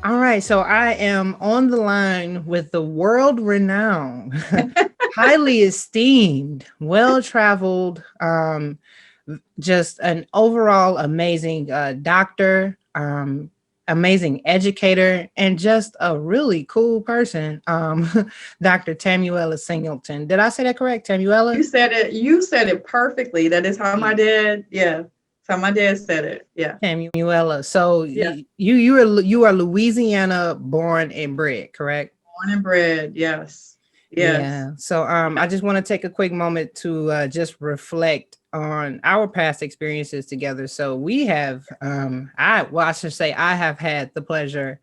All right, so I am on the line with the world renowned, highly esteemed, well traveled, just an overall amazing doctor, amazing educator, and just a really cool person, Dr. Tamuealla Singleton. Did I say that correct, You Tamuealla? said it. You said it perfectly. That is how my dad. Yeah, that's how my dad said it. Yeah, Tamuealla. So yeah. you are Louisiana born and bred, correct? Born and bred. Yes, yes. Yeah. So I just want to take a quick moment to just reflect on our past experiences together. So we have I should say I have had the pleasure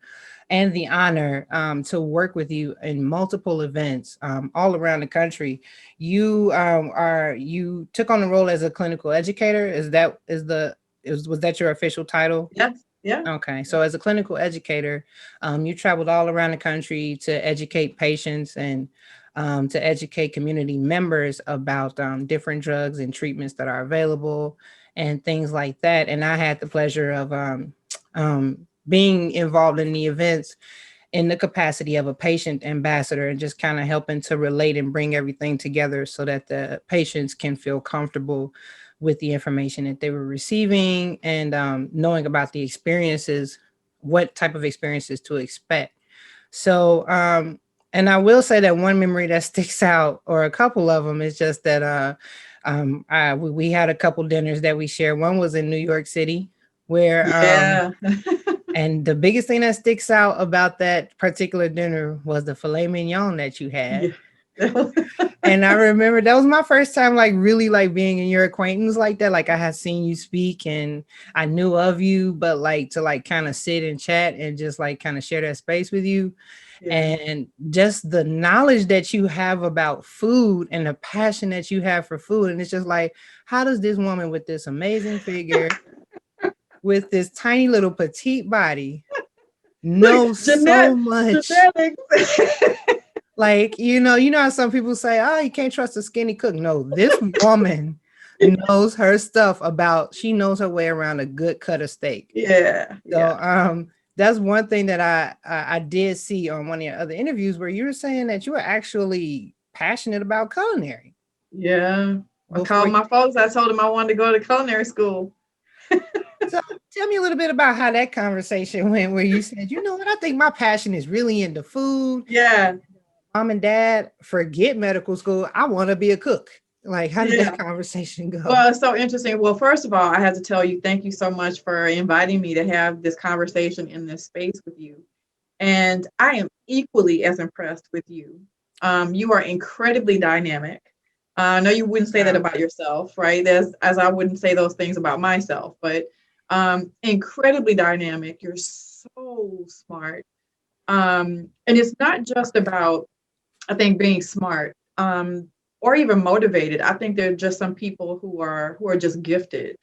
and the honor to work with you in multiple events all around the country. You took on the role as a clinical educator. Was that your official title? Yes, yeah. Okay, so as a clinical educator, you traveled all around the country to educate patients and to educate community members about different drugs and treatments that are available and things like that. And I had the pleasure of being involved in the events in the capacity of a patient ambassador and just kind of helping to relate and bring everything together so that the patients can feel comfortable with the information that they were receiving and knowing about the experiences, what type of experiences to expect. So, and I will say that one memory that sticks out, or a couple of them, is just that we had a couple dinners that we shared. One was in New York City, where Yeah. and the biggest thing that sticks out about that particular dinner was the filet mignon that you had. Yeah. That was- And I remember that was my first time like really like being in your acquaintance like that. Like I had seen you speak and I knew of you, but like to like kind of sit and chat and just like kind of share that space with you. yeah. And just the knowledge that you have about food and the passion that you have for food. And it's just like, how does this woman with this amazing figure, with this tiny little petite body, Look, know so Jeanette, much? genetics. Like, you know how some people say, oh, you can't trust a skinny cook. No, this woman knows her stuff about, she knows her way around a good cut of steak. Yeah, So yeah, that's one thing that I did see on one of your other interviews where you were saying that you were actually passionate about culinary yeah. I before called you. my folks. I told them I wanted to go to culinary school. So tell me a little bit about how that conversation went where you said, you know what, I think my passion is really into food. Yeah, Mom and dad, forget medical school. I want to be a cook. Like, how did that yeah. conversation go? Well, it's so interesting. Well, first of all, I had to tell you, thank you so much for inviting me to have this conversation in this space with you. And I am equally as impressed with you. You are incredibly dynamic. I know you wouldn't say that Wow. about yourself, right? As I wouldn't say those things about myself, but incredibly dynamic. You're so smart. And it's not just about, I think, being smart or even motivated. I think there are just some people who are just gifted,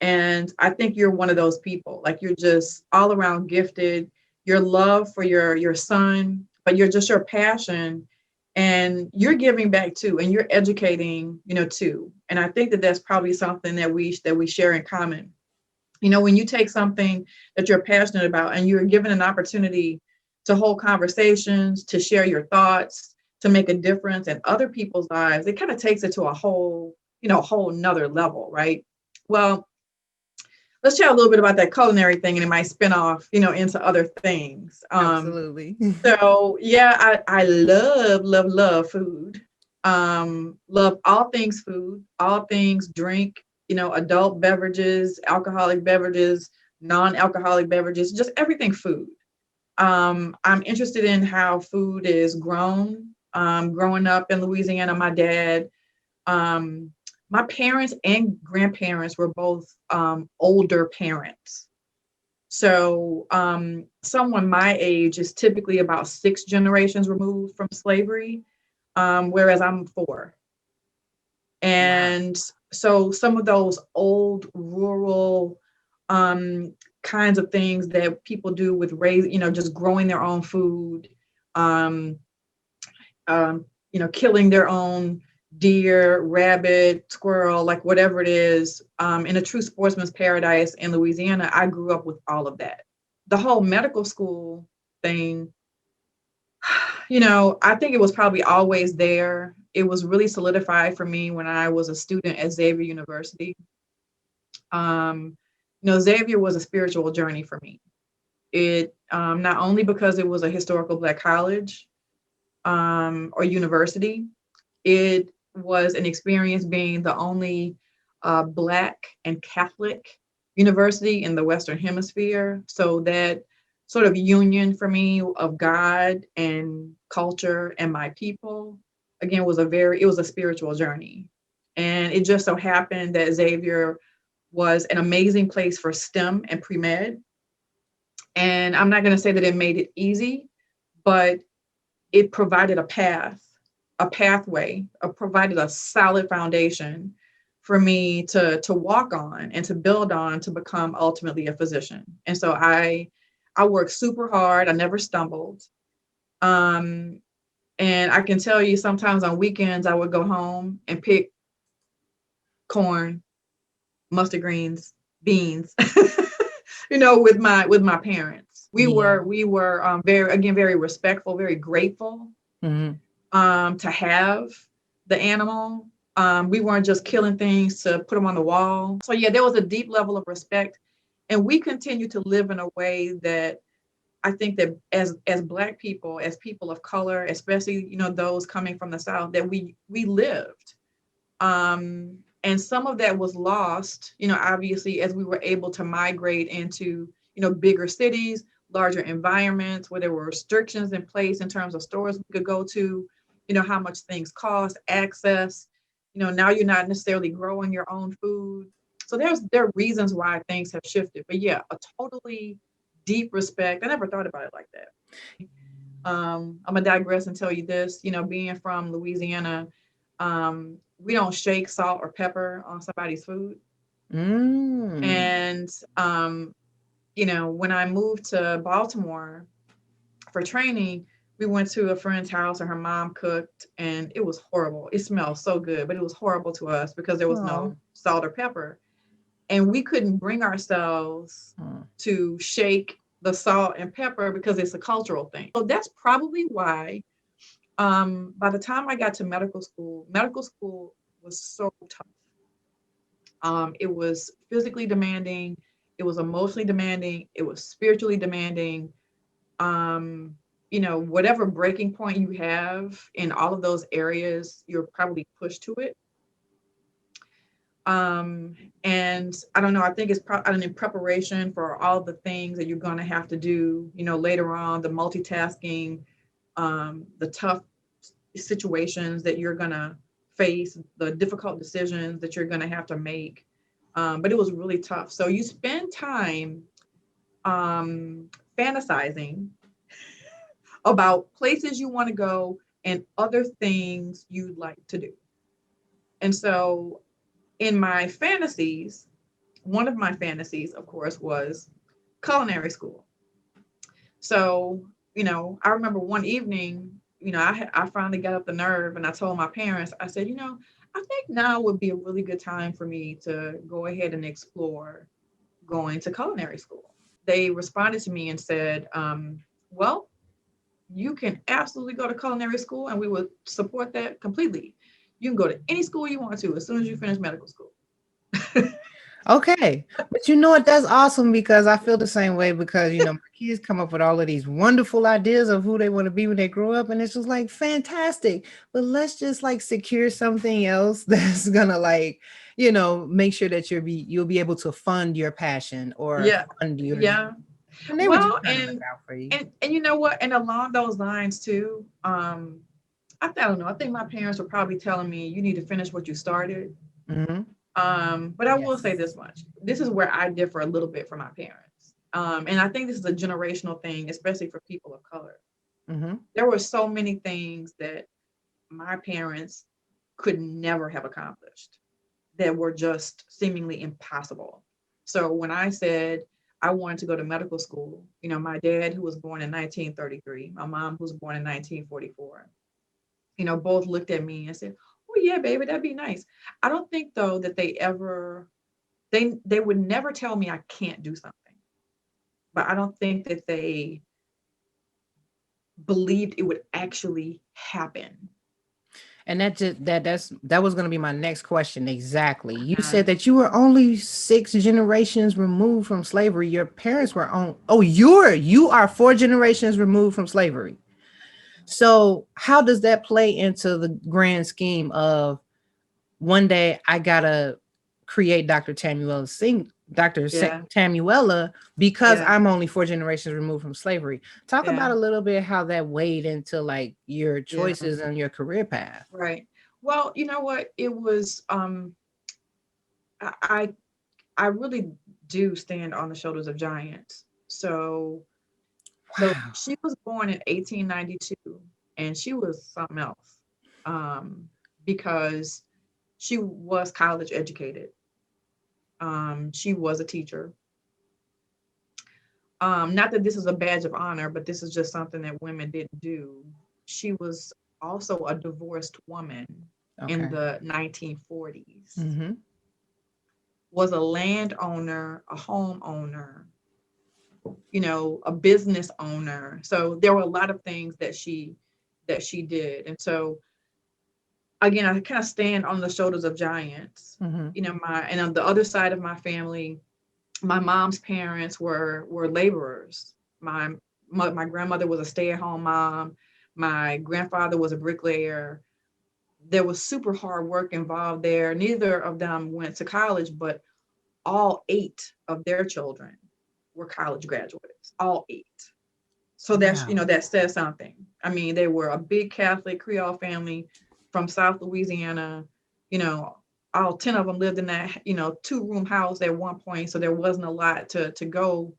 and I think you're one of those people. Like you're just all around gifted. Your love for your son, but you're just your passion, and you're giving back too, and you're educating, too. And I think that that's probably something that we share in common. When you take something that you're passionate about and you're given an opportunity to hold conversations, to share your thoughts, to make a difference in other people's lives, it kind of takes it to a whole nother level, right? Well, let's chat a little bit about that culinary thing, and it might spin off, into other things. Absolutely. So yeah, I love, love, love food. Love all things food, all things drink, adult beverages, alcoholic beverages, non-alcoholic beverages, just everything food. I'm interested in how food is grown. Growing up in Louisiana, um, my parents and grandparents were both older parents. So someone my age is typically about six generations removed from slavery, whereas I'm four. Wow. And so some of those old rural kinds of things that people do with just growing their own food, um, killing their own deer, rabbit, squirrel, like whatever it is, in a true sportsman's paradise in Louisiana, I grew up with all of that. the whole medical school thing, I think it was probably always there. It was really solidified for me when I was a student at Xavier University. Um, Xavier was a spiritual journey for me. It not only because it was a historical Black college or university, it was an experience being the only Black and Catholic university in the Western Hemisphere. So that sort of union for me of God and culture and my people, again, it was a spiritual journey. And it just so happened that Xavier was an amazing place for STEM and pre-med. And I'm not going to say that it made it easy, but it provided a path, a pathway, provided a solid foundation for me to walk on and to build on to become ultimately a physician. And so I worked super hard. I never stumbled. Um, and I can tell you sometimes on weekends I would go home and pick corn, mustard greens, beans, with my parents. Yeah. We were very, again, very respectful, very grateful Hmm. to have the animal. We weren't just killing things to put them on the wall. So yeah, there was a deep level of respect, and we continue to live in a way that I think that as Black people, as people of color, especially those coming from the South, that we lived. And some of that was lost, obviously, as we were able to migrate into, bigger cities, larger environments where there were restrictions in place in terms of stores we could go to, how much things cost, access. Now you're not necessarily growing your own food. So there are reasons why things have shifted. But yeah, a totally deep respect. I never thought about it like that. I'm gonna digress and tell you this. Being from Louisiana, we don't shake salt or pepper on somebody's food. Mm. And when I moved to Baltimore for training, we went to a friend's house and her mom cooked, and it was horrible. It smelled so good, but it was horrible to us because there was Oh. no salt or pepper, and we couldn't bring ourselves Oh. to shake the salt and pepper because it's a cultural thing. So that's probably why by the time I got to medical school was so tough. It was physically demanding, it was emotionally demanding, it was spiritually demanding. Um, whatever breaking point you have in all of those areas, you're probably pushed to it. Um, and I don't know, I think I don't know, in preparation for all the things that you're going to have to do, later on, the multitasking, the tough situations that you're going to face, the difficult decisions that you're going to have to make. But it was really tough. So you spend time um, fantasizing about places you want to go and other things you'd like to do. And so in my fantasies, one of my fantasies, of course, was culinary school. So, I remember one evening, I finally got up the nerve and I told my parents, I said, I think now would be a really good time for me to go ahead and explore going to culinary school. They responded to me and said, well, you can absolutely go to culinary school and we would support that completely. You can go to any school you want to as soon as you finish medical school. Okay. But you know what? That's awesome because I feel the same way because, my kids come up with all of these wonderful ideas of who they want to be when they grow up. And it's just like fantastic. But let's just like secure something else that's gonna like, make sure that you'll be able to fund your passion or Yeah. fund your dream. Yeah. And they were just Well, trying to look out for you. and you know what? And along those lines too, I don't know. I think my parents were probably telling me you need to finish what you started. Hmm. But I will say Yes. this much. This is where I differ a little bit from my parents. And I think this is a generational thing, especially for people of color. Hmm. There were so many things that my parents could never have accomplished that were just seemingly impossible. So when I said I wanted to go to medical school, my dad, who was born in 1933, my mom, who was born in 1944, both looked at me and said, "Oh yeah, baby, that'd be nice." I don't think though that they would never tell me I can't do something. but I don't think that they believed it would actually happen. And that was going to be my next question. Exactly. You Uh, said that you were only 6 generations removed from slavery. Your parents were on. Oh, you are 4 generations removed from slavery. So how does that play into the grand scheme of one day I gotta create yeah, Tamuella because yeah, I'm only 4 generations removed from slavery. Talk yeah, about a little bit how that weighed into like your yeah. choices and your career path. Right. Well, you know what? It was I I I really do stand on the shoulders of giants. So Wow. she was born in 1892 and she was something else. Um because she was college educated. She was a teacher. Not that this is a badge of honor, but this is just something that women didn't do. She was also a divorced woman in Okay. the 1940s, Mm-hmm. was a landowner, a homeowner, a business owner. So there were a lot of things that she did. And so again, I kind of stand on the shoulders of giants. Mm-hmm. And on the other side of my family, my mom's parents were laborers. My grandmother was a stay-at-home mom. My grandfather was a bricklayer. There was super hard work involved there. Neither of them went to college, but all 8 of their children were college graduates. All 8. So Wow. that says something. I mean, they were a big Catholic Creole family from South Louisiana. You know, all 10 of them lived in that 2-room house at one point, so there wasn't a lot to go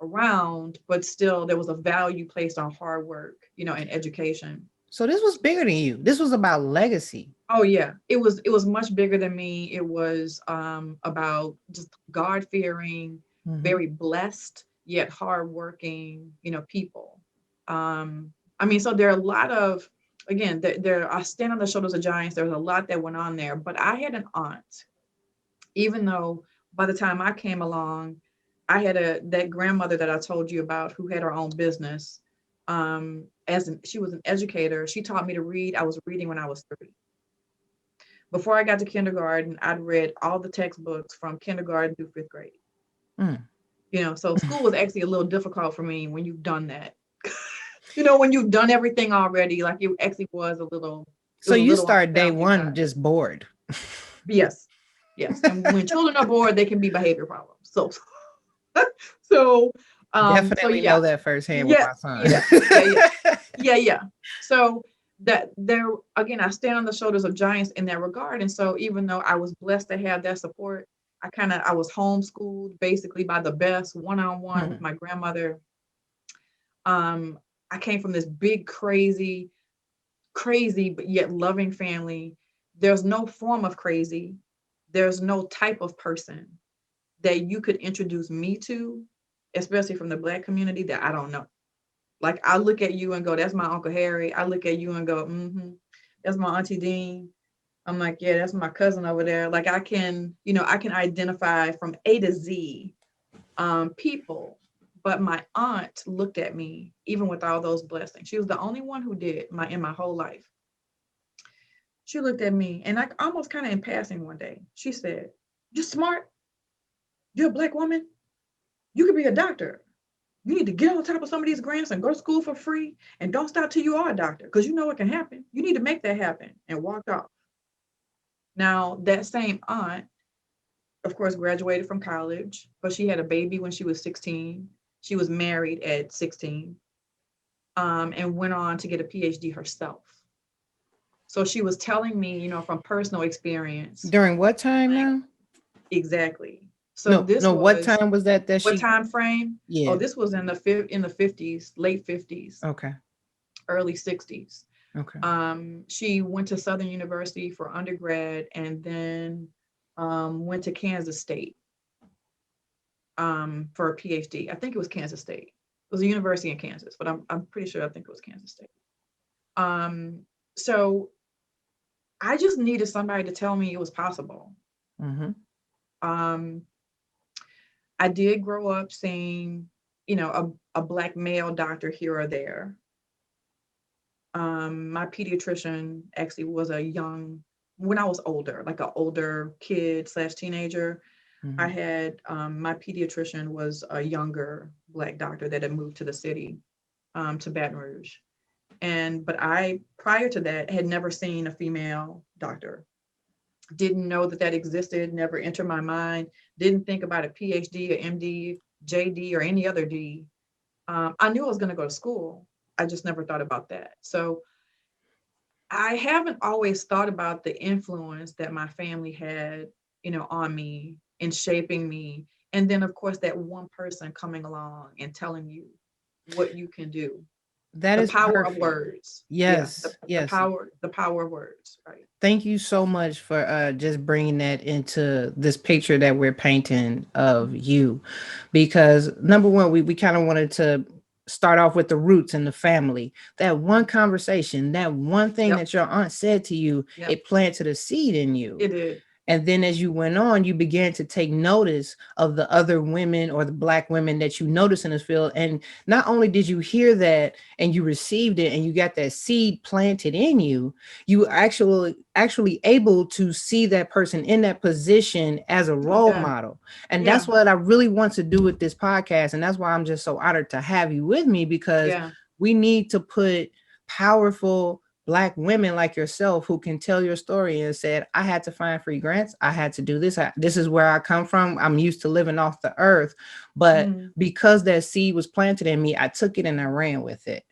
around, but still there was a value placed on hard work, and education. So this was bigger than you. This was about legacy. Oh yeah, it was much bigger than me. It was about just God fearing, Mm-hmm. very blessed yet hardworking, people. I mean, so there are a lot of again, there I stand on the shoulders of giants. There's a lot that went on there, but I had an aunt. Even though by the time I came along, I had that grandmother that I told you about who had her own business. She was an educator. She taught me to read. I was reading when I was 3. Before I got to kindergarten, I'd read all the textbooks from kindergarten through 5th grade. Mm. So school was actually a little difficult for me when you've done that. When you've done everything already, like it actually was a little, it So was a you little on the start day challenging one side. just bored. Yes, yes. And when children are bored, they can be behavior problems. So, so Definitely yeah, know that firsthand with yeah, my son. yeah, yeah, yeah, yeah, yeah. So that there again, I stand on the shoulders of giants in that regard. And so even though I was blessed to have that support, I was homeschooled basically by the best, one-on-one with Mhm. my grandmother. Um, I came from this big, crazy, crazy, but yet loving family. There's no form of crazy. There's no type of person that you could introduce me to, especially from the Black community, that I don't know. Like I look at you and go, "That's my Uncle Harry." I look at you and go, "Mm-hmm, that's my Auntie Dean." I'm like, "Yeah, that's my cousin over there." Like I can identify from A to Z people. But my aunt looked at me, even with all those blessings. She was the only one who did in my whole life. She looked at me and like almost kind of in passing one day, she said, "You're smart. You're a Black woman. You could be a doctor. You need to get on top of some of these grants and go to school for free and don't stop till you are a doctor because you know what can happen. You need to make that happen," and walked off. Now, that same aunt, of course, graduated from college, but she had a baby when she was 16. She was married at 16, and went on to get a PhD herself. So she was telling me, from personal experience, During what time like now? exactly. So No, this no. What was time was that what she? time frame? Oh, Yeah. this was in the 50s, late 50s, Okay. early 60s. Okay. She went to Southern University for undergrad and then went to Kansas State for a PhD. I think it was Kansas State. It was a university in Kansas, but I'm pretty sure I think it was Kansas State. Um, so I just needed somebody to tell me it was possible. Mm-hmm. Um, I did grow up seeing, a Black male doctor here or there. My pediatrician actually was when I was older, like an older kid / teenager. I Mhm. had my pediatrician was a younger Black doctor that had moved to the city, to Baton Rouge. But I, prior to that, had never seen a female doctor. Didn't know that that existed, never entered my mind, didn't think about a PhD or MD, JD, or any other D. I knew I was going to go to school. I just never thought about that. So I haven't always thought about the influence that my family had, on me and shaping me. And then, of course, that one person coming along and telling you what you can do. That The is power of perfect. words. Yeah, Yes, the yes. power of words. Right. Thank you so much for just bringing that into this picture that we're painting of you. Because number one, we kind of wanted to start off with the roots and the family. That one conversation, that one thing Yep. that your aunt said to you, Yep. it planted a seed in you. It did. And then as you went on, you began to take notice of the other women or the Black women that you noticed in this field. And not only did you hear that and you received it and you got that seed planted in you, you were actually able to see that person in that position as a role Yeah. model. And that's Yeah. what I really want to do with this podcast. And that's why I'm just so honored to have you with me, because Yeah. we need to put powerful Black women like yourself who can tell your story and said, I had to find free grants. I had to do this. This is where I come from. I'm used to living off the earth. But Mhm. because that seed was planted in me, I took it and I ran with it.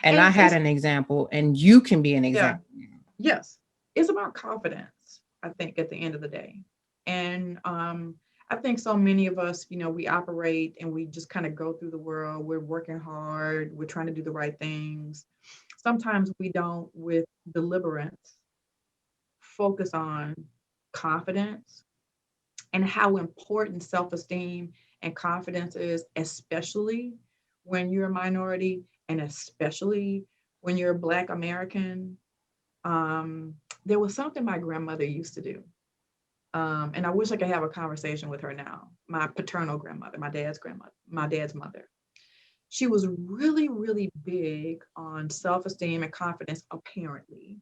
And I And had it's an example, and you can be an yeah. example. Yes, it's about confidence, I think, at the end of the day. And I think so many of us, we operate and we just kind of go through the world. We're working hard, we're trying to do the right things. Sometimes we don't, with deliberance, focus on confidence and how important self esteem and confidence is, especially when you're a minority and especially when you're a Black American. um, there was something my grandmother used to do. And I wish I could have a conversation with her now. My paternal grandmother, my dad's grandmother, my dad's mother. She was really, really big on self esteem and confidence, apparently.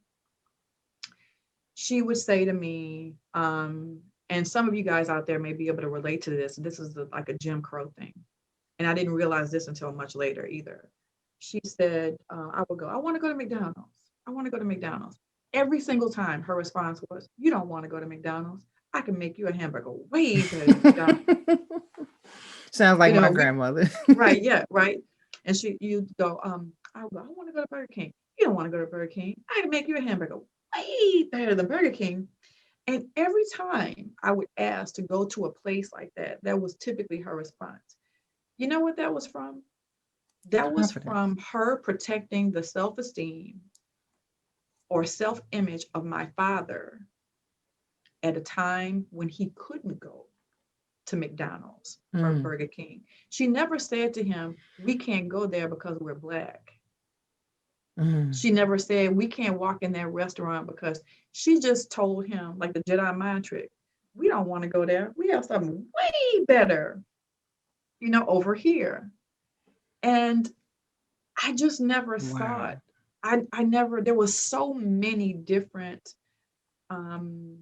She would say to me, and some of you guys out there may be able to relate to this. This is like a Jim Crow thing. And I didn't realize this until much later either. She said, I would go, I want to go to McDonald's. I want to go to McDonald's. Every single time her response was, you don't want to go to McDonald's. I can make you a hamburger way better than McDonald's. Sounds like You my know, we grandmother. right, yeah, right. And you go, I would go, I want to go to Burger King. You don't want to go to Burger King. I can make you a hamburger way better than Burger King. And every time I would ask to go to a place like that, that was typically her response. You know what that was from? That was Confidence. from her protecting the self esteem or self image of my father at a time when he couldn't go to McDonald's or Mm, Burger King. She never said to him, we can't go there because we're Black. mm. She never said, we can't walk in that restaurant because she just told him, like the Jedi mind trick, we don't want to go there. We have something way better, over here. And I just never Wow. thought, I never, there was so many different um,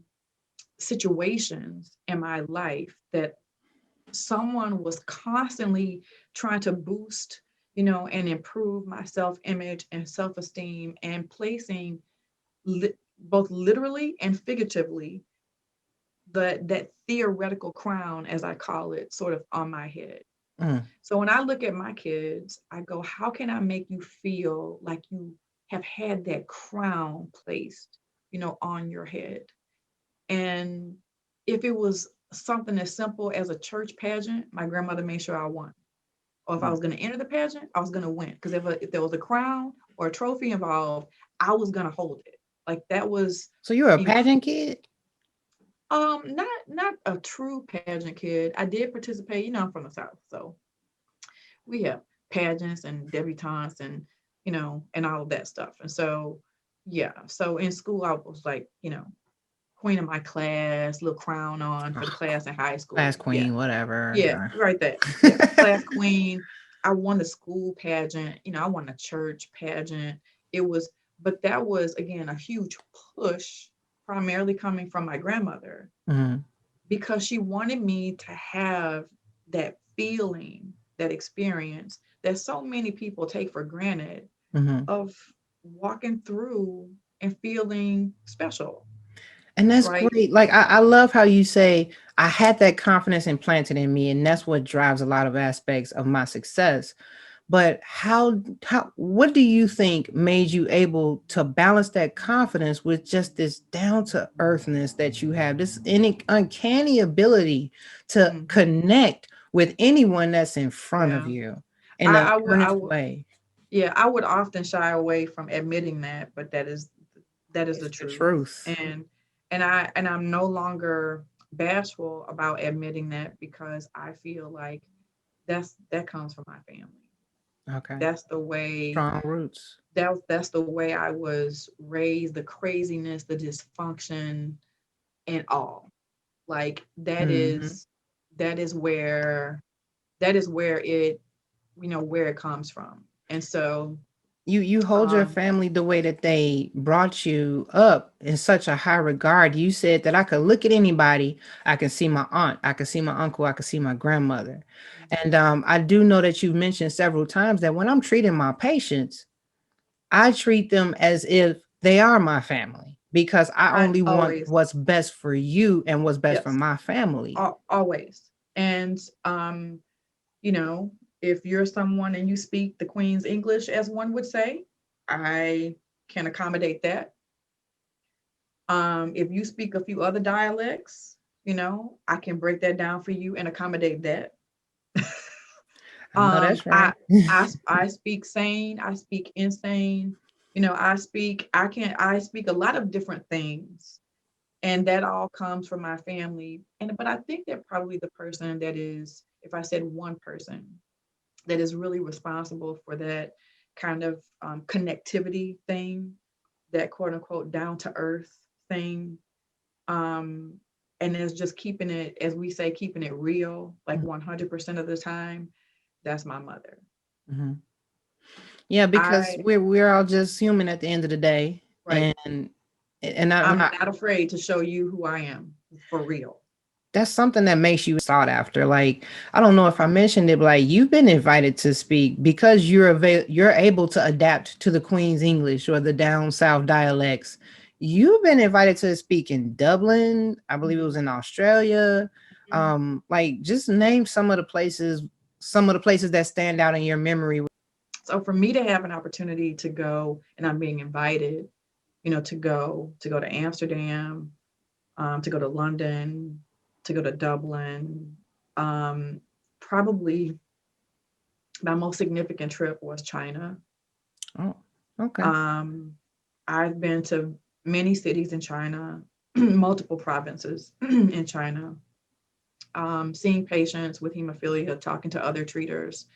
situations in my life that someone was constantly trying to boost, and improve my self image and self esteem and placing both literally and figuratively that theoretical crown, as I call it, sort of on my head. Mm. So when I look at my kids, I go, how can I make you feel like you have had that crown placed, on your head? And if it was something as simple as a church pageant, my grandmother made sure I won. Or if I was going to enter the pageant, I was going to win. Because if there was a crown or a trophy involved, I was going to hold it. Like that was, So you're a in, pageant kid? not a true pageant kid. I did participate. I'm from the South, so we have pageants and debutantes and and all of that stuff. And so yeah, so in school I was like, queen of my class, little crown on for the Ugh, class in high school. class Yeah, queen, whatever. yeah, right, that, yeah, class queen. I won a school pageant, I won a church pageant. It was, but that was again a huge push, primarily coming from my grandmother, Mhm. because she wanted me to have that feeling, that experience that so many people take for granted, Mhm. of walking through and feeling special, And that's right? great. Like I love how you say I had that confidence implanted in me, and that's what drives a lot of aspects of my success. But how what do you think made you able to balance that confidence with just this down to earthness that you have, this any uncanny ability to Hmm. connect with anyone that's in front of Yeah, you in I, an I would, I earnest would, way? yeah, I would often shy away from admitting that, but that is It's the the truth. truth. And I'm no longer bashful about admitting that, because I feel like that comes from my family. Okay. That's the way Strong roots. that's the way I was raised, the craziness, the dysfunction, and all. Like Mhm. that is where that is where it where it comes from. And so You hold your um family the way that they brought you up in such a high regard. You said that I could look at anybody, I can see my aunt, I can see my uncle, I can see my grandmother. And I do know that you've mentioned several times that when I'm treating my patients, I treat them as if they are my family because I I only want always, what's best for you and what's best for yes, my family. always. And you know, if you're someone and you speak the Queen's English, as one would say, I can accommodate that. If you speak a few other dialects, I can break that down for you and accommodate that. I know that's I, right. I speak sane, I speak insane, I speak a lot of different things, and that all comes from my family. And but I think that probably the person that is, if I said one person that is really responsible for that kind of connectivity thing, that quote unquote down to earth thing, um, and is just keeping it, as we say, keeping it real, like 100% of the time, that's my mother. Mhm. Yeah, because I we're all just human at the end of the day, Right. and I'm I'm not. not afraid to show you who I am for real. That's something that makes you sought after. Like I don't know if I Uh-huh. mentioned it, but like you've been invited to speak because you're able to adapt to the Queen's English or the down south dialects. You've been invited to speak in Dublin. I believe it was Mhm. in Australia. Mhm. Like just name some of the places that stand out in your memory. So for me to have an opportunity to go, and I'm being invited, to go to Amsterdam, to go to London, to go to Dublin. Um, Probably my most significant trip was China. Oh, okay. Um, I've been to many cities in China, multiple provinces in China, seeing patients with hemophilia, talking to other treaters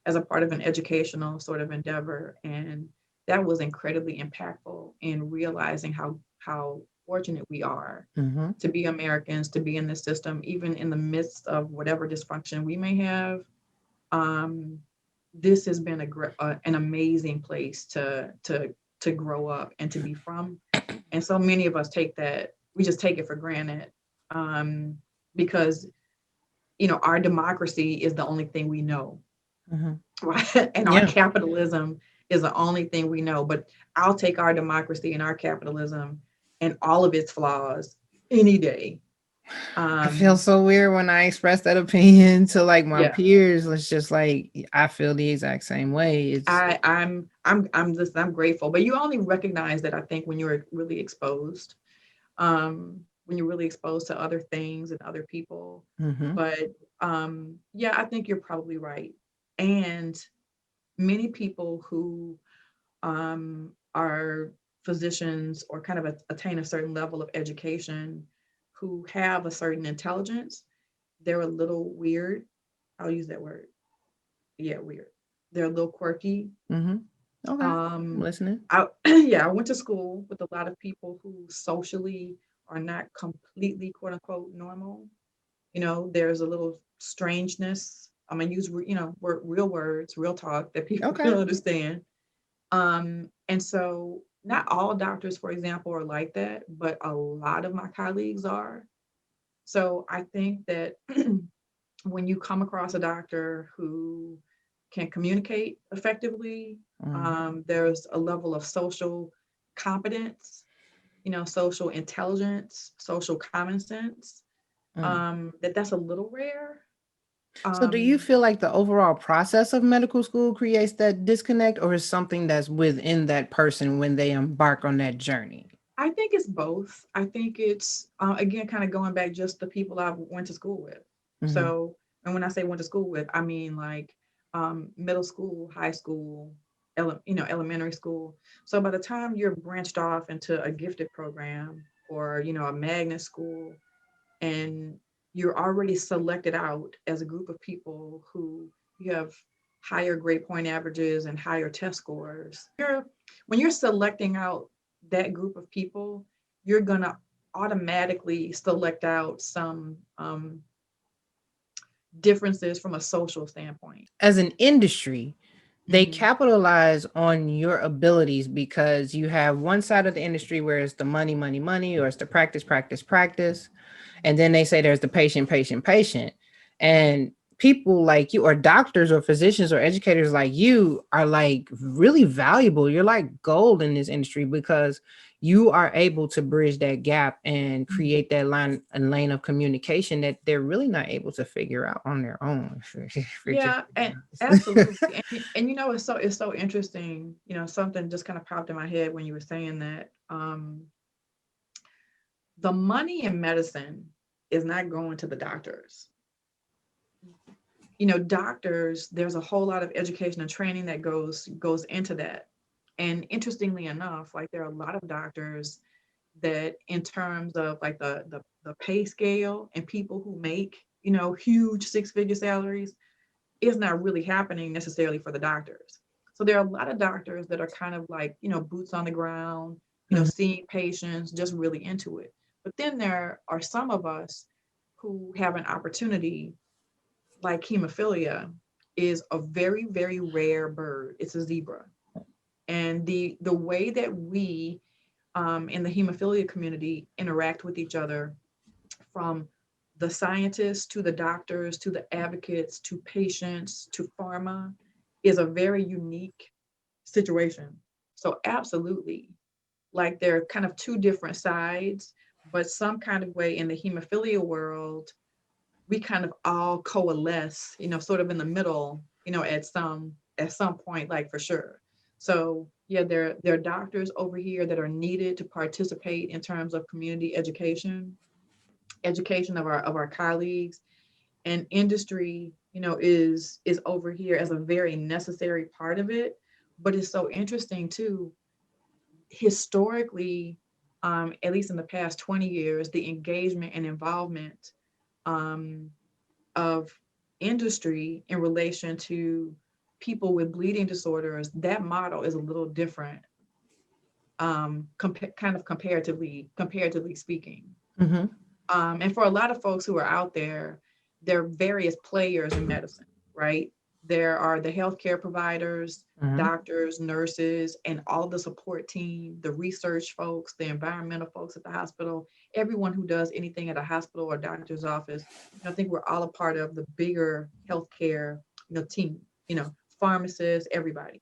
as a part of an educational sort of endeavor. And that was incredibly impactful in realizing how fortunate we are Mm-hmm. to be Americans, to be in this system, even in the midst of whatever dysfunction we may have. Um, this has been an amazing place to grow up and to be from. And so many of us we just take it for granted, um, because our democracy is the only thing we know, Mm-hmm. right? And our Yeah. capitalism is the only thing we know. But I'll take our democracy and our capitalism and all of its flaws any day. I feel Um, so weird when I express that opinion to like my yeah, peers. It's just like I feel the exact same way. It's I'm grateful, but you only recognize that, I think, when you're really exposed, when you're really exposed to other things and other people. mhm, But yeah, I think you're probably right. And many people who are physicians, or kind of attain a certain level of education, who have a certain intelligence, they're a little weird. I'll use that word. Yeah, weird. They're a little quirky. mhm. Okay, I'm Um, listening. yeah, I went to school with a lot of people who socially are not completely quote unquote normal. There's a little strangeness I'm gonna use real words, real talk that people Okay. can understand. And so not all doctors, for example, are like that, but a lot of my colleagues are. So I think that when you come across a doctor who can communicate effectively, Mm, there's a level of social competence, social intelligence, social common sense, mm. that's a little rare. So do you Um, feel like the overall process of medical school creates that disconnect, or is something that's within that person when they embark on that journey? I think it's both. I think it's again kind of going back just the people I went to school with. Mhm. So, and when I say went to school with, I mean like middle school, high school, elementary school. So by the time you're branched off into a gifted program or a magnet school, and you're already selected out as a group of people who you have higher grade point averages and higher test scores. When you're selecting out that group of people, you're going to automatically select out some differences from a social standpoint. As an industry, they Mm-hmm. capitalize on your abilities because you have one side of the industry where it's the money, money, money, or it's the practice, practice, practice. And then they say there's the patient, patient, patient. And people like you, or doctors or physicians or educators like you, are like really valuable. You're like gold in this industry because you are able to bridge that gap and create that line and lane of communication that they're really not able to figure out on their own. If we're just Yeah, being and honest. absolutely. And it's so interesting, something just kind of popped in my head when you were saying that. The money in medicine is not going to the doctors. Doctors, there's a whole lot of education and training that goes into that. And interestingly enough, like there are a lot of doctors that in terms of like the pay scale and people who make, huge six-figure salaries is not really happening necessarily for the doctors. So there are a lot of doctors that are kind of like, boots on the ground, Mhm. seeing patients, just really into it. But then there are some of us who have an opportunity, like hemophilia is a very, very rare bird. It's a zebra. And the way that we in the hemophilia community interact with each other, from the scientists to the doctors to the advocates to patients to pharma, is a very unique situation. So absolutely, like they're kind of two different sides, but some kind of way in the hemophilia world, we kind of all coalesce, sort of in the middle, at some point, like for sure. So yeah, there are doctors over here that are needed to participate in terms of community education of our colleagues, and industry, is over here as a very necessary part of it. But it's so interesting too, historically, at least in the past 20 years, the engagement and involvement um, of industry in relation to people with bleeding disorders, that model is a little different, kind of comparatively speaking. Mhm. And for a lot of folks who are out there are various players in medicine, right? There are the healthcare providers, Mhm. doctors, nurses, and all the support team, the research folks, the environmental folks at the hospital, everyone who does anything at a hospital or doctor's office. I think we're all a part of the bigger healthcare, team, pharmacists, everybody.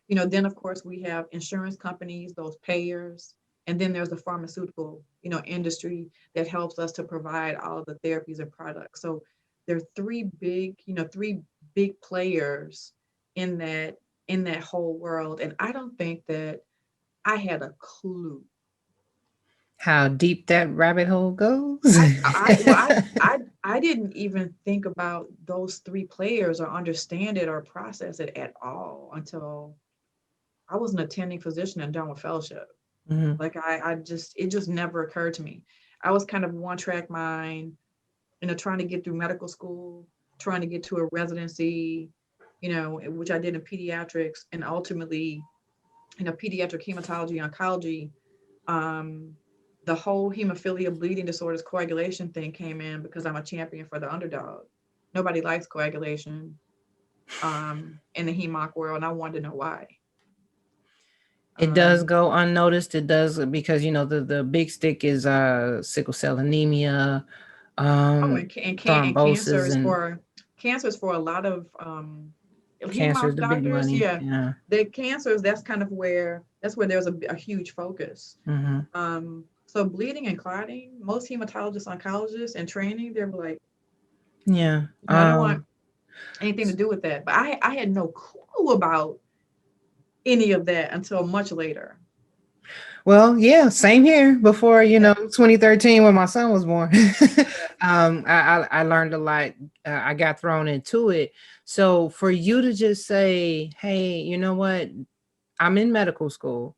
Then of course we have insurance companies, those payers, and then there's the pharmaceutical, industry that helps us to provide all of the therapies and products. So there are three big players in that whole world. And I don't think that I had a clue. How deep that rabbit hole goes. I didn't even think about those three players or understand it or process it at all until I was an attending physician and done with fellowship. Mhm. Like it just never occurred to me. I was kind of one track mind, trying to get through medical school, trying to get to a residency, which I did in pediatrics, and ultimately, pediatric hematology oncology. Um, the whole hemophilia bleeding disorders coagulation thing came in because I'm a champion for the underdog. Nobody likes coagulation in the hemoc world, and I wanted to know why. It does Um, go unnoticed. It does because the big stick is sickle cell anemia, oh, um, and cancer thrombosis, is and for a lot of cancer is hemoc the big doctors. money. Yeah, Yeah. the cancers. That's where there's a huge focus. Hmm. So bleeding and clotting, most hematologists, oncologists, and training, they're like, Yeah. I don't want anything to do with that. But I had no clue about any of that until much later. Well, yeah, same here. Before, Yeah, 2013 when my son was born, yeah, I learned a lot. I got thrown into it. So for you to just say, "Hey, you know what? I'm in medical school,"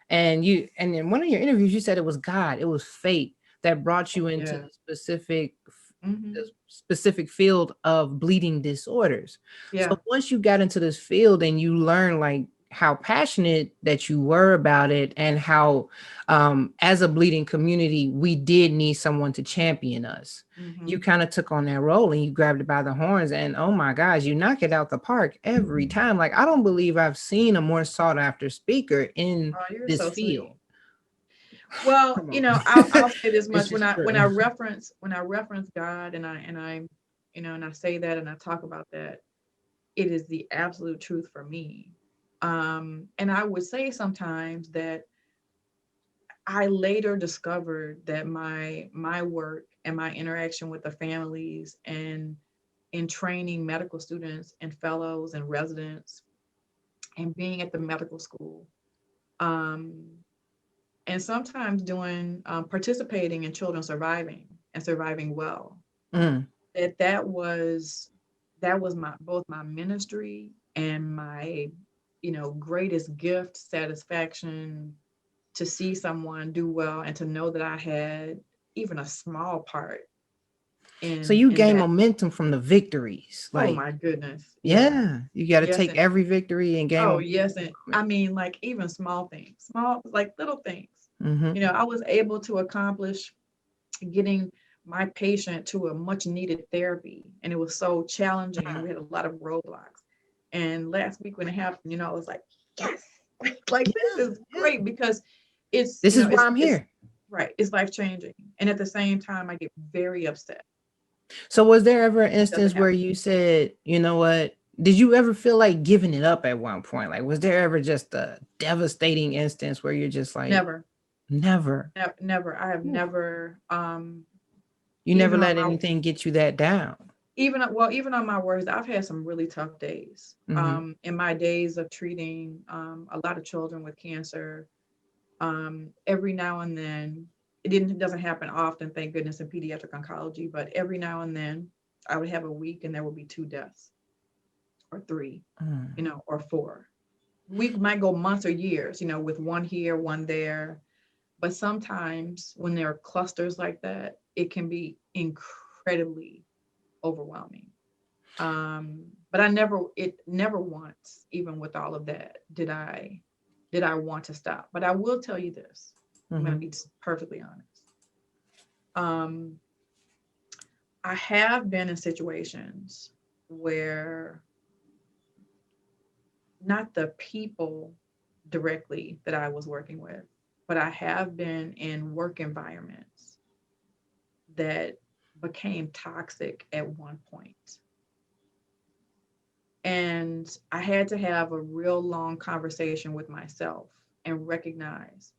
and in one of your interviews, you said it was God, it was fate that brought you into yeah. the specific Hmm. the specific field of bleeding disorders. So Yeah. once you got into this field and you learned like how passionate that you were about it, and how as a bleeding community we did need someone to champion us, you Hmm. kind of took on that role and you grabbed it by the horns, and oh my gosh, you knock it out the park every time. Like, I don't believe I've seen a more sought after speaker in Oh, you're this so field. sweet. Well, Come on. I'll say this It's much just when true. I reference God, and I and I say that and I talk about that, it is the absolute truth for me. And I would say sometimes that I later discovered that my work and my interaction with the families and in training medical students and fellows and residents and being at the medical school, um, and sometimes doing participating in children surviving and surviving well, Mm. that was my both my ministry and my greatest gift, satisfaction, to see someone do well and to know that I had even a small part So in you in gain that. momentum from the victories. Oh Like, my goodness, yeah. yeah, you got to Yes, take and every victory and gain oh momentum yes, and from I it. mean, like, even small things, small, like, little things. Hmm. I was able to accomplish getting my patient to a much needed therapy, and it was so challenging and we had a lot of roadblocks. And last week when it happened, I was like, yes, like, this Yeah, is yeah. great, because it's This is why I'm it's here. right, it's life changing, and at the same time I get very upset. So was there ever an It doesn't instance where happen. you said, you know what? Did you ever feel like giving it up at one point? Like, was there ever just a devastating instance where you're just like, Never. never, Never. I have Oof. never You never even on let my anything get you that down? even on my worst, I've had some really tough days. Hmm. In my days of treating a lot of children with cancer, every now and then, it doesn't happen often, thank goodness, in pediatric oncology, but every now and then I would have a week and there would be two deaths or three, Mm. or four. We might go months or years, with one here, one there. But sometimes when there are clusters like that, it can be incredibly overwhelming. But it never once, even with all of that, did I want to stop. But I will tell you this. I'm going to Hmm. be perfectly honest. Um, I have been in situations where not the people directly that I was working with, but I have been in work environments that became toxic at one point. And I had to have a real long conversation with myself and recognize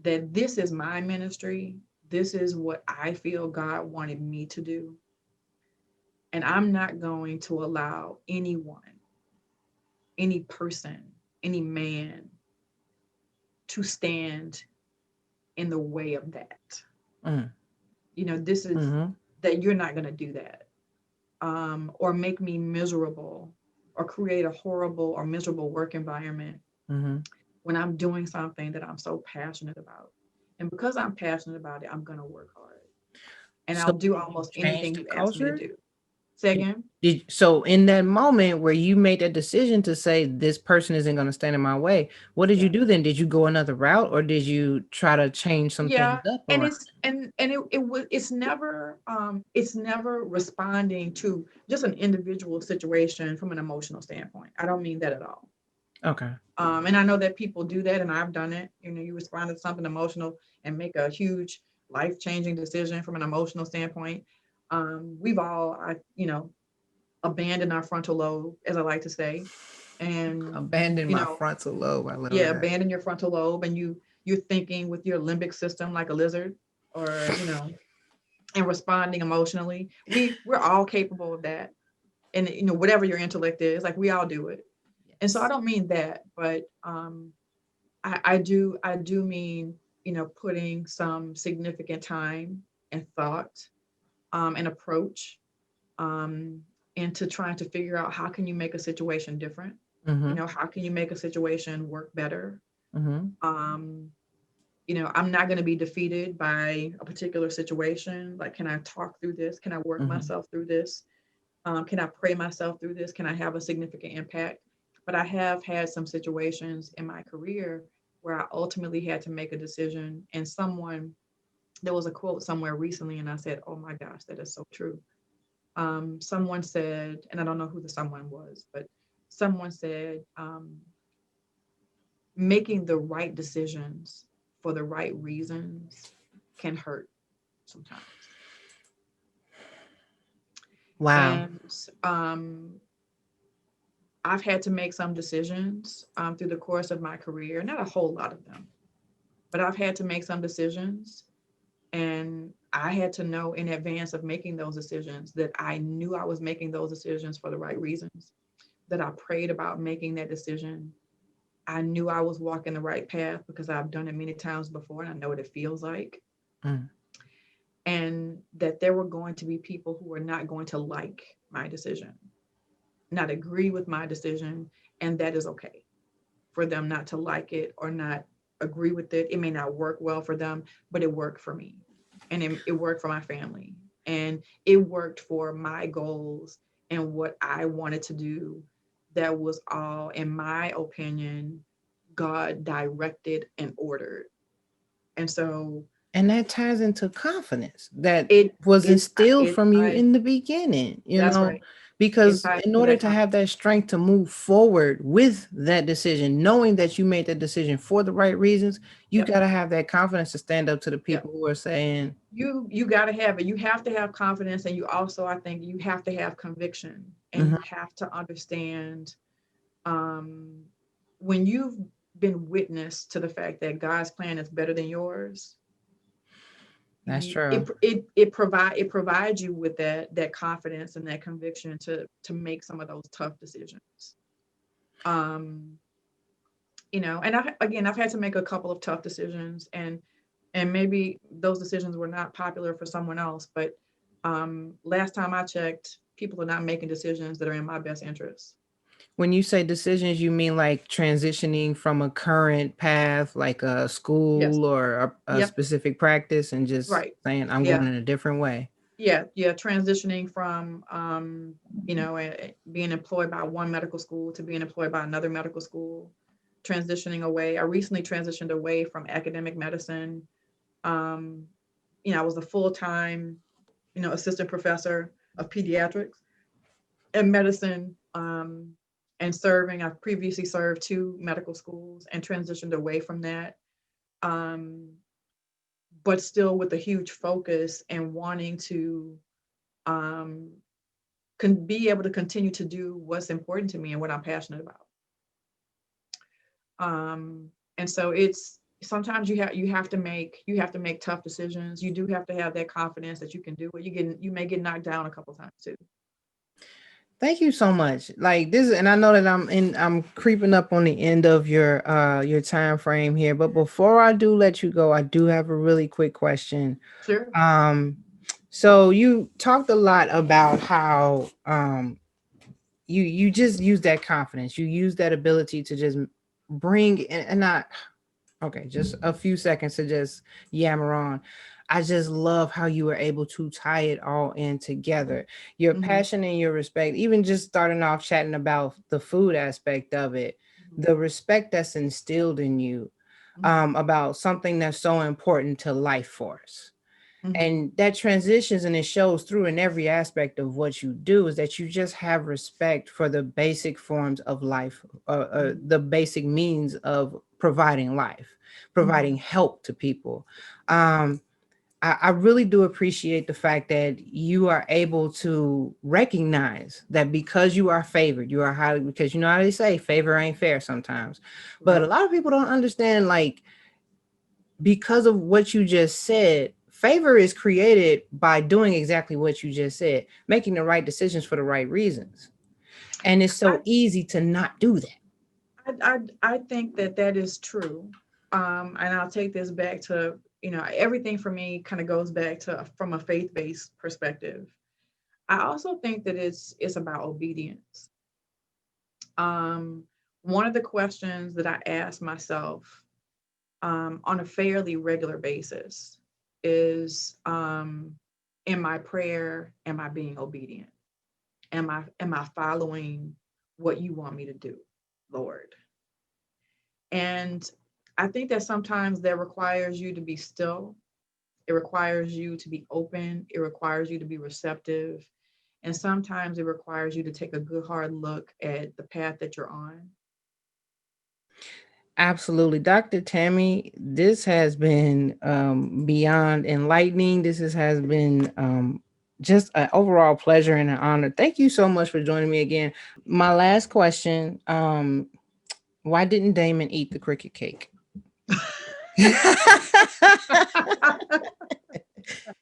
that this is my ministry. This is what I feel God wanted me to do. And I'm not going to allow anyone, any person, any man to stand in the way of that. Mm. This is Hmm. that you're not going to do that, or make me miserable or create a horrible or miserable work environment Hmm. when I'm doing something that I'm so passionate about. And because I'm passionate about it, I'm going to work hard and So I'll do did you almost change anything the you ask me to culture? do. Say again. So in that moment where you made that decision to say this person isn't going to stand in my way, what did you Yeah. do then? Did you go another route, or did you try to change some things Yeah. up And around? it's never responding to just an individual situation from an emotional standpoint. I don't mean that at all. Okay. And I know that people do that, and I've done it. You know, you respond to something emotional and make a huge life-changing decision from an emotional standpoint. We've all, abandoned our frontal lobe, as I like to say, and Abandon you my know, frontal lobe. I love yeah, that. abandon your frontal lobe, and you're thinking with your limbic system like a lizard, or and responding emotionally. We're all capable of that, and whatever your intellect is, like we all do it. And so I Yes. don't mean that, but I do mean putting some significant time and thought and approach um, into trying to figure out how can you make a situation different. Mm-hmm. How can you make a situation work better? Mm-hmm. um, I'm not going to be defeated by a particular situation. Like, can I talk through this? Can I work Mm-hmm. myself through this? Can I pray myself through this? Can I have a significant impact? But I have had some situations in my career where I ultimately had to make a decision. And there was a quote somewhere recently, and I said, oh my gosh, that is so true. Someone said, and I don't know who the someone was, but someone said, making the right decisions for the right reasons can hurt sometimes. Wow. And I've had to make some decisions through the course of my career, not a whole lot of them, but I've had to make some decisions. And I had to know in advance of making those decisions that I knew I was making those decisions for the right reasons, that I prayed about making that decision. I knew I was walking the right path because I've done it many times before and I know what it feels like. Mm. And that there were going to be people who were not going to like my decision, not agree with my decision, and that is okay for them not to like it or not agree with it. It may not work well for them, but it worked for me, and it worked for my family, and it worked for my goals and what I wanted to do. That was all, in my opinion, God directed and ordered. And so And that ties into confidence that it was it instilled it from you ties. in the beginning, That's right. It because ties in to order that to have that confidence. strength to move forward with that decision, knowing that you made that decision for the right reasons, you Yep. got to have that confidence to stand up to the Yep. people who are saying, You got to have it. You have to have confidence, and you also, I think, you have to have conviction, and "Mhm, you have to understand um, when you've been witness to the fact that God's plan is better than yours. that's You, true." it provides you with that confidence and that conviction to make some of those tough decisions. Um, and I've had to make a couple of tough decisions, and maybe those decisions were not popular for someone else, but last time I checked, people are not making decisions that are in my best interest. When you say decisions, you mean like transitioning from a current path, like a Yes. school or a Yep. specific practice, and just Right. saying, I'm Yeah. going in a different way. Yeah. Transitioning from being employed by one medical school to being employed by another medical school, transitioning away. I recently transitioned away from academic medicine. um I was a full-time assistant professor of pediatrics and medicine, and serving. I've previously served two medical schools and transitioned away from that, um, but still with a huge focus and wanting to um, can be able to continue to do what's important to me and what I'm passionate about. And so it's sometimes you have to make tough decisions. You do have to have that confidence that you can do it. You may get knocked down a couple times too. Thank you so much. Like this, and I know that I'm creeping up on the end of your time frame here, but before I do let you go, I do have a really quick question. Sure. Um, so you talked a lot about how you just use that confidence, you use that ability to just bring and not okay, just a few seconds to just yammer on. I just love how you were able to tie it all in together. Your Mhm, passion and your respect, even just starting off chatting about the food aspect of it, mhm, the respect that's instilled in you mhm, about something that's so important to life force. mhm, And that transitions and it shows through in every aspect of what you do is that you just have respect for the basic forms of life, mhm, the basic means of providing life, providing mhm, help to people. Um, I really do appreciate the fact that you are able to recognize that because you are favored, you are highly, because you know how they say favor ain't fair sometimes. But a right. lot of people don't understand, like, because of what you just said, favor is created by doing exactly what you just said, making the right decisions for the right reasons. And it's I so easy to not do that. I think that that is true. And I'll take this back to, everything for me kind of goes back to from a faith-based perspective. I also think that it's about obedience. Um, One of the questions that I ask myself on a fairly regular basis is, in my prayer, am I being obedient? Am I following what you want me to do, Lord? And I think that sometimes that requires you to be still. It requires you to be open. It requires you to be receptive. And sometimes it requires you to take a good hard look at the path that you're on. Absolutely. Dr. Tammy, this has been beyond enlightening. Has been just an overall pleasure and an honor. Thank you so much for joining me again. My last question, why didn't Damon eat the cricket cake?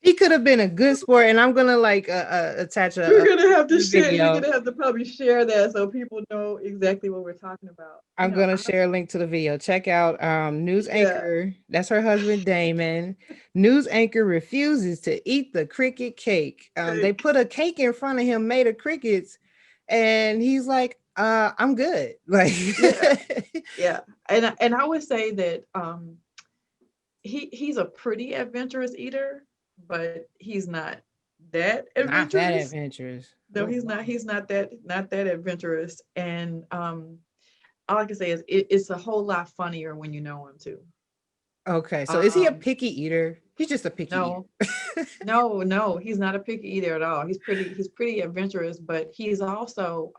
He could have been a good sport, and I'm gonna like attach You're a gonna have to share. You're video. gonna have to probably share that so people know exactly what we're talking about. I'm gonna share a link to the video. Check out news Yeah. anchor. That's her husband Damon. News anchor refuses to eat the cricket cake. They put a cake in front of him made of crickets, and he's like, I'm good. Like, Yeah, yeah, and I would say that he's a pretty adventurous eater, but he's not that not that adventurous. adventurous. No, Oh he's not. wow. He's not that adventurous. And all I can say is it's a whole lot funnier when you know him too. Okay, so is he a Um, picky eater? He's just a picky no, eater. no, he's not a picky eater at all. He's pretty adventurous, but he's also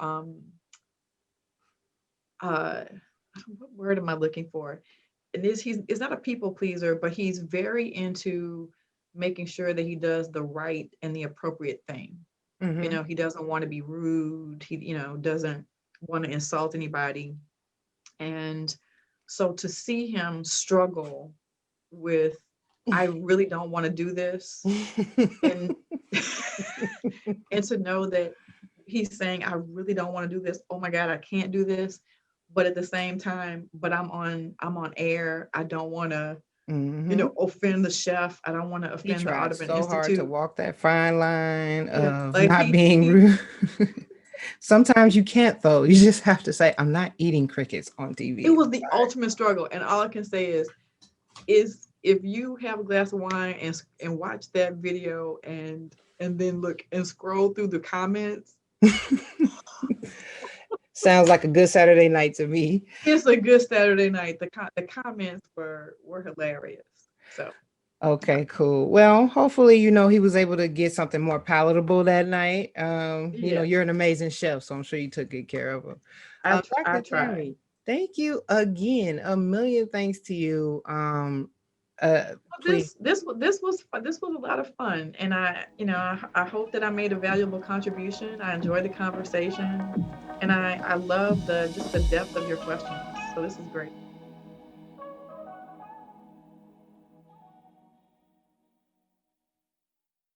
uh, what word am I looking for? And he's not a people pleaser, but he's very into making sure that he does the right and the appropriate thing. Hmm. He doesn't want to be rude. He, doesn't want to insult anybody. And so to see him struggle with, I really don't want to do this, and and to know that he's saying, I really don't want to do this. Oh my God, I can't do this. But at the same time, but I'm on air. I don't want to, Hmm. offend the chef. I don't want to He offend the tried Audubon so hard to Institute. walk that fine line Yeah, of like not being he rude. Sometimes you can't, though. You just have to say, I'm not eating crickets on it TV. was the ultimate struggle. And all I can say is if you have a glass of wine and watch that video and then look and scroll through the comments, Sounds like a good Saturday night to me. it's a good Saturday night. The comments were hilarious. So yeah, Okay, cool. Well, hopefully, he was able to get something more palatable that night. yeah. You're an amazing chef, so I'm sure you took good care of him. I Dr. try. Tammy, thank you again. A million thanks to you. Well, Please. this was a lot of fun, and I hope that I made a valuable contribution. I enjoyed the conversation, and I love the just the depth of your questions. So this is great.